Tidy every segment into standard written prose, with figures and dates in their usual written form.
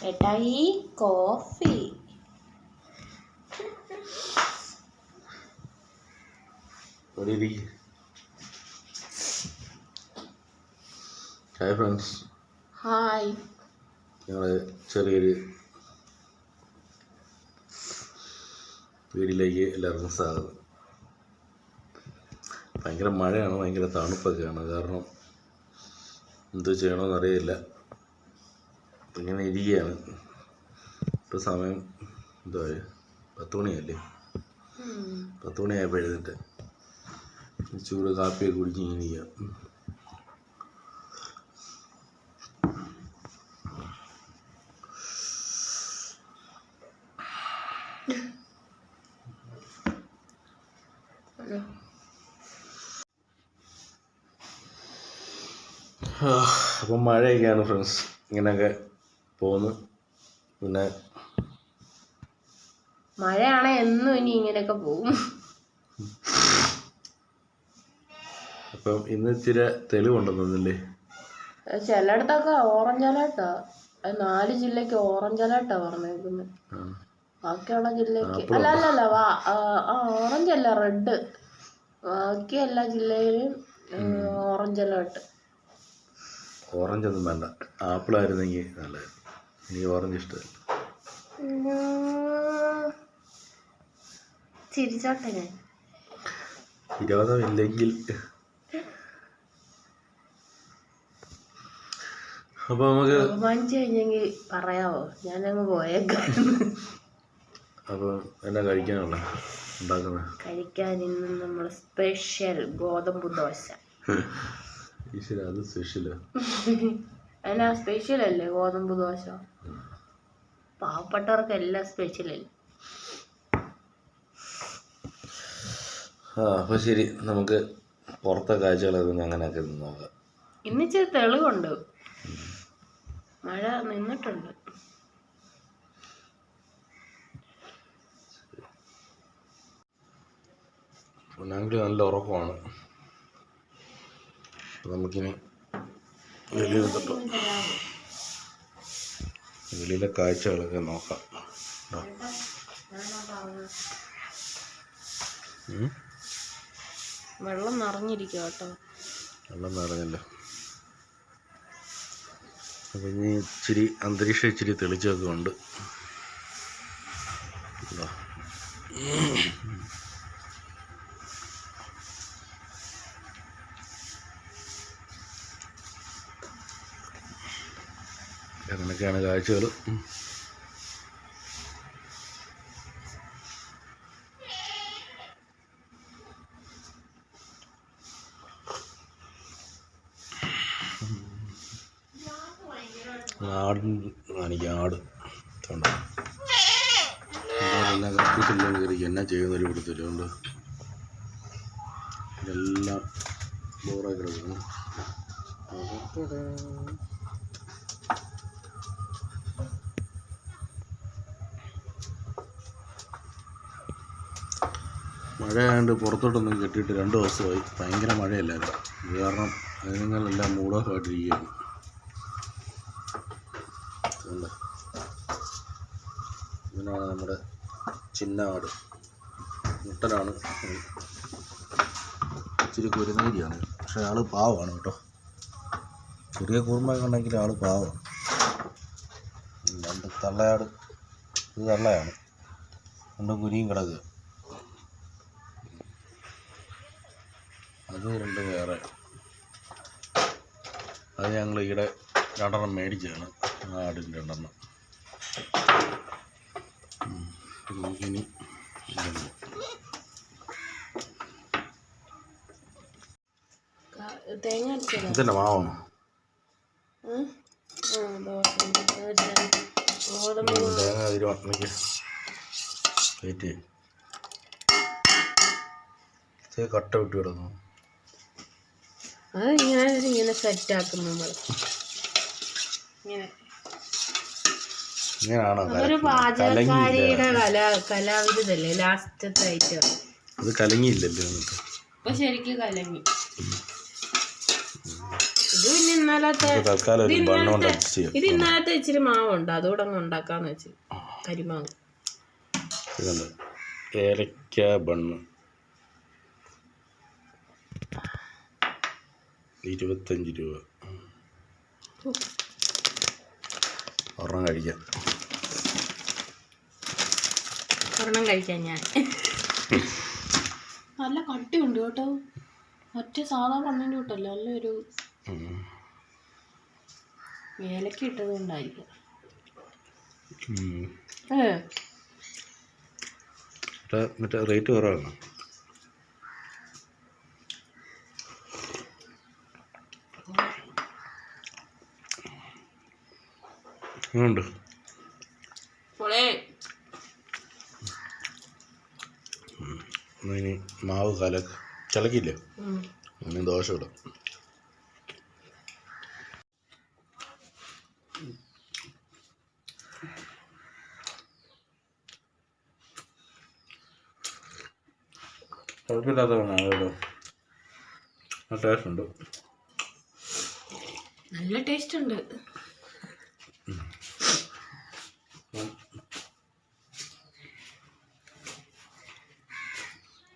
ettay coffee. What do you think? Hi friends. Hi. ഞങ്ങളെ ചെറിയൊരു വീട്ടിലേക്ക് എല്ലാവർക്കും സ്വാഗതം. ഭയങ്കര മഴയാണ്, ഭയങ്കര തണുപ്പൊക്കെയാണ്. കാരണം എന്ത് ചെയ്യണമെന്നറിയില്ല. ഇങ്ങനെ ഇരിക്കുകയാണ്. ഇപ്പോൾ സമയം എന്താ 10 മണിയല്ലേ? 10 മണിയായപ്പോൾ എഴുന്നിട്ട് ചൂട് കാപ്പിയൊക്കെ കുടിച്ച് ഇങ്ങനെ ഇരിക്കുക. അപ്പം മഴയൊക്കെയാണ് ഫ്രണ്ട്സ്, ഇങ്ങനെയൊക്കെ പോകുന്നു. പിന്നെ മഴയാണെ എന്നും ഇനി ഇങ്ങനെയൊക്കെ പോകും. അപ്പം ഇന്ന് ഇച്ചിരി തെളിവുണ്ടെന്നല്ലേ? ചിലയിടത്തൊക്കെ ഓറഞ്ച് അലേർട്ടാ. 4 ജില്ലക്ക് ഓറഞ്ച് അലേർട്ടാ പറഞ്ഞേക്കുന്നത്. ബാക്കിയുള്ള ജില്ലക്ക് അല്ല ഓറഞ്ച് അല്ല, റെഡ്. ബാക്കി എല്ലാ ജില്ലയിലും ഓറഞ്ച് അലേർട്ട്. ഓറഞ്ച് ഒന്നും വേണ്ട, ആപ്പിളായിരുന്നെങ്കിൽ നല്ലത്. എനിക്ക് ഓറഞ്ച് ഇഷ്ടമല്ല. ചിരിച്ചോട്ടെ ഞാൻ. വിരോധമില്ലെങ്കിൽ. അപ്പൊ നമുക്ക് ബഹുമാനിച്ചു കഴിഞ്ഞെങ്കിൽ പറയാവോ? ഞാനങ്ങ് പോയേക്കായിരുന്നു. അപ്പൊ എന്നാ കഴിക്കാനുള്ള ഉണ്ടാക്കുന്ന? കഴിക്കാൻ ഇന്ന് നമ്മൾ സ്പെഷ്യൽ ഗോതമ്പ് ദോശ. ഈശ്വര, അത് സ്പെഷ്യലാ? അതിനാ സ്പെഷ്യൽ അല്ലേ ഗോതമ്പ് ദോശ? പാവപ്പെട്ടവർക്ക് എല്ലാം സ്പെഷ്യൽ അല്ലേ? അപ്പൊ ശരി, നമുക്ക് പുറത്തെ കാഴ്ചകളൊക്കെ അങ്ങനെയൊക്കെ നോക്കാം. ഇന്നിച്ചിരി തെളിവുണ്ട്, മഴ നിന്നിട്ടുണ്ട്. ഞങ്ങൾക്ക് നല്ല ഉറക്കമാണ്. നമുക്കിനി വെളിയിലെ കാഴ്ചകളൊക്കെ നോക്കാം. വെള്ളം നിറഞ്ഞിരിക്കുക കേട്ടോ. വെള്ളം നിറഞ്ഞല്ലോ. അപ്പം ഇനി ഇച്ചിരി അന്തരീക്ഷം ഇച്ചിരി തെളിച്ചൊക്കെ ഉണ്ട്. അങ്ങനെയൊക്കെയാണ് കാഴ്ചകൾ. ആട് കാണിക്കാം. ആട് എല്ലാ കപ്പീസെല്ലാം കയറി എന്നാ ചെയ്യുന്നതിൽ കൊടുത്തിട്ടുണ്ട്. ഇതെല്ലാം ബോറായി കിടക്കുന്നു. മഴയായതുകൊണ്ട് പുറത്തോട്ടൊന്നും കെട്ടിയിട്ട് 2 ദിവസമായി. ഭയങ്കര മഴയല്ലായിരുന്നു. ഇത് കാരണം അതിനെല്ലാം മൂഡ് ഓഫ് ആയിട്ടിരിക്കുകയാണ്. ഇവനാണ് നമ്മുടെ ചിന്നാട്. മുട്ടനാണ്. ഇച്ചിരി കുരുനേരിയാണ്, പക്ഷെ ആള് പാവമാണ് കേട്ടോ. ചെറിയ കുറുമ്പൊക്കെ ഉണ്ടെങ്കിൽ ആള് പാവമാണ്. 2 തള്ളയാട്. ഇത് തള്ളയാണ്. 2 കുരിയും കിടക്കുക. അത് 2 വേറെ. അത് ഞങ്ങൾ ഈയിടെ 2 മേടിച്ചതാണ്. ആടിൻ്റെ 2. നമുക്കിനി ഇതന്നെ മാവാണോ? തേങ്ങ അതിരുവാണെങ്കിൽ വെയിറ്റ് കട്ട വിട്ട് കിടന്നു. അത് ഇങ്ങനെ സെറ്റാക്കും നമ്മൾ. അതൊരു പാചകക്കാരിയുടെ കലാവിരുദ്ധല്ലേ ലാസ്റ്റത്തെ ഐറ്റം. അത് കലങ്ങിയില്ലല്ലോ. ഇപ്പൊ ശരിക്കും കലങ്ങി. പിന്നെ ഇന്നലത്തെ തൽക്കാലം ഒരു ബണ്ണ് കൊണ്ട് അഡ്ജസ്റ്റ് ചെയ്യാം. ഇത് ഇന്നലത്തെ ഇച്ചിരി മാവുണ്ട്, അതുകൂടെ അങ്ങ് ഉണ്ടാക്കാന്ന് വെച്ച്. കരിമാവ് ഇതുണ്ട്, ഏലക്ക ബണ്ണ് 25 രൂപ. ഒരെണ്ണം കഴിക്കാം. ഒരെണ്ണം കഴിക്കാൻ ഞാൻ. നല്ല കട്ടിയുണ്ട് കേട്ടോ, മറ്റേ സാധാ പണ്ണിൻ്റെ കൂട്ടല്ല, നല്ലൊരു ഏലക്ക ഇട്ടത് കൊണ്ടായിരിക്കും. മറ്റേ റേറ്റ് കുറവാണ്. ഉണ്ട് ഇനി മാവ് കലക്കില്ലേ, ഇനി ദോശ ഇടാം. കുഴപ്പമില്ലാത്തതാണ് കേട്ടോ, ടേസ്റ്റ് ഉണ്ട്, നല്ല ടേസ്റ്റ് ഉണ്ട്.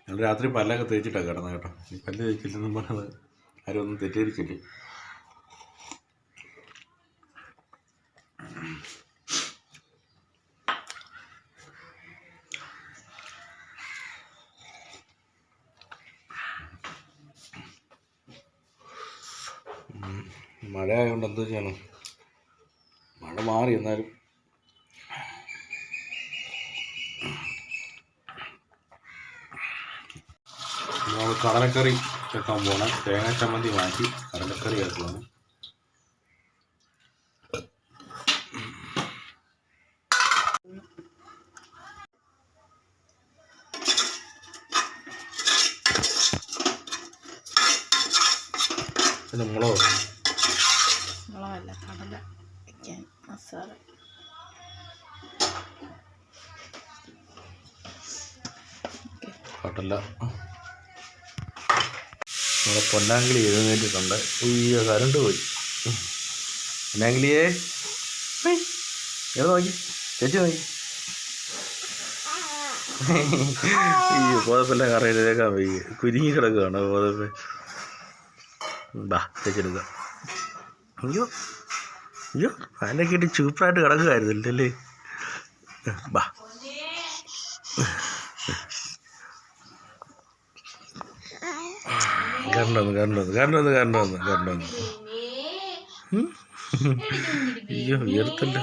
ഞങ്ങൾ രാത്രി പല്ലൊക്കെ തേച്ചിട്ടാണ് കിടന്നത് കേട്ടോ. ഈ പല്ല് തേച്ചില്ലെന്നും പറഞ്ഞത് ആരും ഒന്നും തെറ്റിയിരിക്കില്ലേ. മഴ ആയതുകൊണ്ട് എന്ത് ചെയ്യണം, മഴ മാറി എന്നാലും നമ്മൾ കടലക്കറി വെക്കാൻ പോകണം. തേങ്ങ ചമ്മന്തി മാറ്റി കടലക്കറി ആക്കുവാണ്. പിന്നെ മുളകല്ല, കടല വയ്ക്കാൻ മസാല. കടല നമ്മുടെ പൊന്നാങ്കിളി എഴുന്നേറ്റിട്ടുണ്ട്. അയ്യോ കരണ്ട് പോയി. പൊന്നാങ്കിളിയേ ഏത് നോക്കി, ചേച്ചി നോക്കി. അയ്യോ പോതപ്പെല്ലാം കറയിലേക്കാൻ പോയി, കുരുങ്ങി കിടക്കുകയാണ് പോതപ്പ്. ബാ ചേച്ചെടുക്ക. അയ്യോ അയ്യോ ഫാനൊക്കെ ഇട്ട് ചൂപ്പറായിട്ട് കിടക്കുമായിരുന്നില്ലല്ലേ. ബാ കണ്ടു. അയ്യോ ഉയർത്തല്ലോ.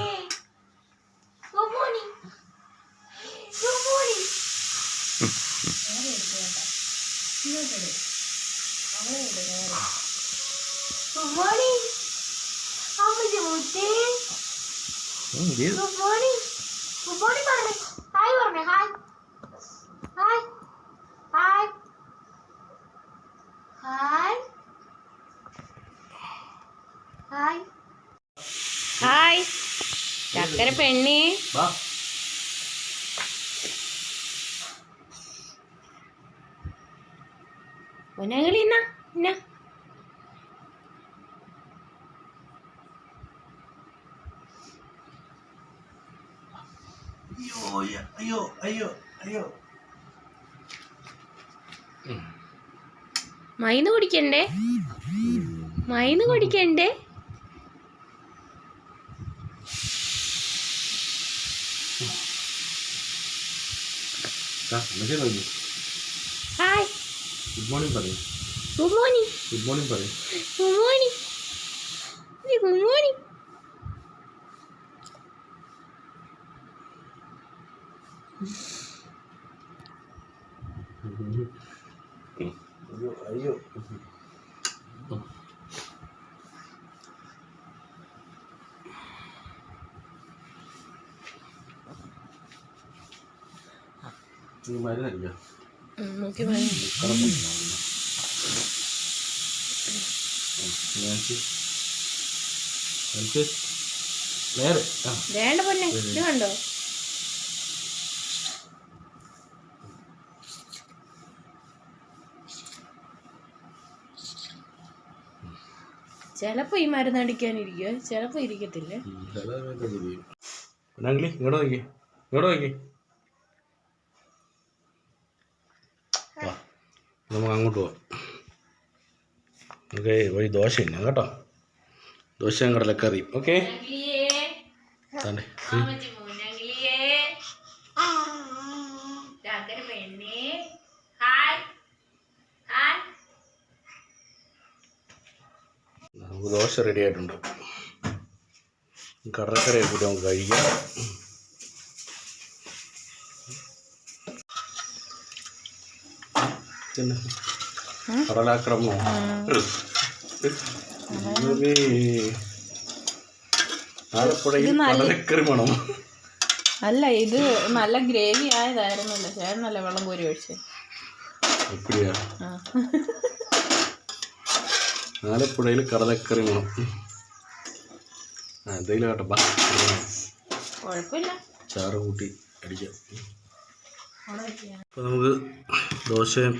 ഹായ് ചക്കര പെണ്ണി. പൊന്നാങ്കിളി എന്നാ എന്നാ മൈന്ന് കുടിക്കണ്ടേ, മൈന്ന് കുടിക്കണ്ടേ. ഹായ് ഗുഡ് മോർണിംഗ് പറയും. Good morning. ഗുഡ് മോർണിംഗ് പറയും. Good morning. Good morning. അയ്യോ നീ മരുന്നല്ല നോക്കി മരുന്ന് നേരെ വേണ്ട പൊന്നെ, ഇത് കണ്ടോ. ചിലപ്പോൾ ഈ മരുന്ന് അടിക്കാനിരിക്കുക, ചിലപ്പോൾ ഇരിക്കത്തില്ലേ. ഇങ്ങോട്ട് നോക്കി നമുക്ക് അങ്ങോട്ട് പോവാം. ഓക്കെ, വഴി ദോശ തന്നെ കേട്ടോ. ദോശയും കടലക്കറി. ഓക്കെ നമുക്ക് ദോശ റെഡി ആയിട്ടുണ്ട്. കടലക്കറിയെ കൂടി നമുക്ക് കഴിക്കാം. കടലാക്രമോ ആലപ്പുഴയിൽ കടലക്കറി വേണം. അല്ല, ഇത് നല്ല ഗ്രേവി ആയതായിരുന്നല്ലോ. ചേട്ടനല്ലേ വെള്ളം കോരി ഒഴിച്ച്. ആലപ്പുഴയിൽ കടലക്കറി വേണം. എന്തെങ്കിലും കേട്ടപ്പാ, കുഴപ്പമില്ല, ചാറ് കൂട്ടി അടിക്കാം. അപ്പോൾ നമുക്ക് ദോശയും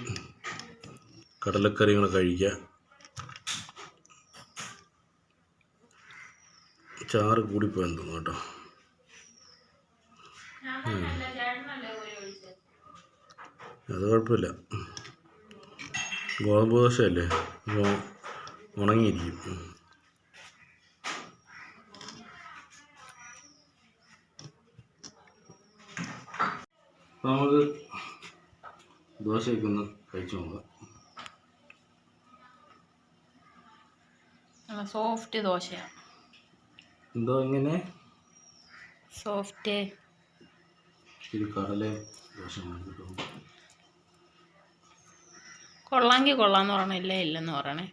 കടലക്കറിയും കഴിക്കാം. ചാറ് കൂടിപ്പോയെന്ന് തോന്നുന്നു കേട്ടോ. അത് കുഴപ്പമില്ല, ഗോതമ്പ് ദോശയല്ലേ, ഉണങ്ങിയിരിക്കും. അപ്പോൾ നമുക്ക് ദോശയൊക്കെ ഒന്ന് കഴിച്ചു നോക്കാം. സോഫ്റ്റ് ദോശയാണ്. എന്തോ ഇങ്ങനെ സോഫ്റ്റ് ഇത് കടല ദോശ കൊള്ളാമെങ്കിൽ കൊള്ളാന്ന് പറയണില്ലേ, ഇല്ലെന്ന് പറയണേ.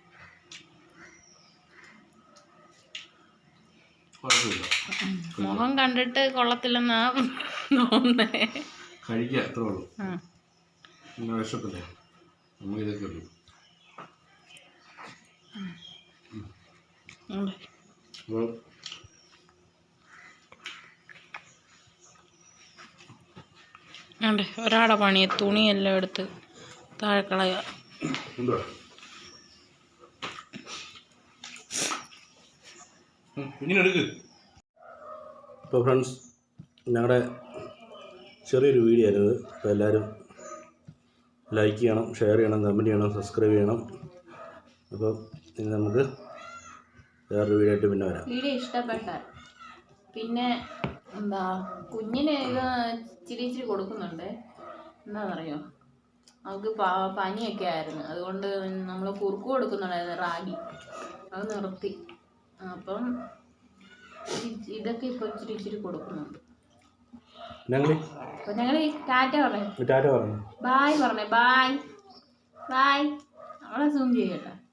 മുഖം കണ്ടിട്ട് കൊള്ളത്തില്ലെന്നാ തോന്നേ. കഴിക്കുക, അത്രേ ഉള്ളൂ. പിന്നെ വിശപ്പില്ലേ, നമ്മൾ ഇതൊക്കെ ഉള്ളൂ. അതെ, ഒരാടെ പണി തുണിയെല്ലാം എടുത്ത് താഴെ കളയുക. ഇപ്പോൾ ഫ്രണ്ട്സ്, ഞങ്ങളുടെ ചെറിയൊരു വീഡിയോ ആയിരുന്നു. അപ്പോൾ എല്ലാവരും ലൈക്ക് ചെയ്യണം, ഷെയർ ചെയ്യണം, കമൻറ്റ് ചെയ്യണം, സബ്സ്ക്രൈബ് ചെയ്യണം. അപ്പോൾ ഇനി നമുക്ക് വേറൊരു വീഡിയോ ആയിട്ട് പിന്നെ വരാം. വീഡിയോ ഇഷ്ടപ്പെട്ടാൽ പിന്നെ എന്താ, കുഞ്ഞിന് ഇത് ഇച്ചിരി കൊടുക്കുന്നുണ്ട്. എന്താണെന്നറിയോ, അവൾക്ക് പനിയൊക്കെ ആയിരുന്നു. അതുകൊണ്ട് നമ്മൾ കുറുക്ക് കൊടുക്കുന്നുണ്ടായിരുന്നു, റാഗി. അത് നിർത്തി. അപ്പം ഇതൊക്കെ ഇപ്പോൾ ഇച്ചിരി കൊടുക്കുന്നുണ്ട്. അപ്പോൾ ഞങ്ങൾ ടാറ്റ പറഞ്ഞു, ബായ് പറഞ്ഞേ, ബായ്. അവളെ സൂം ചെയ്യട്ടെ.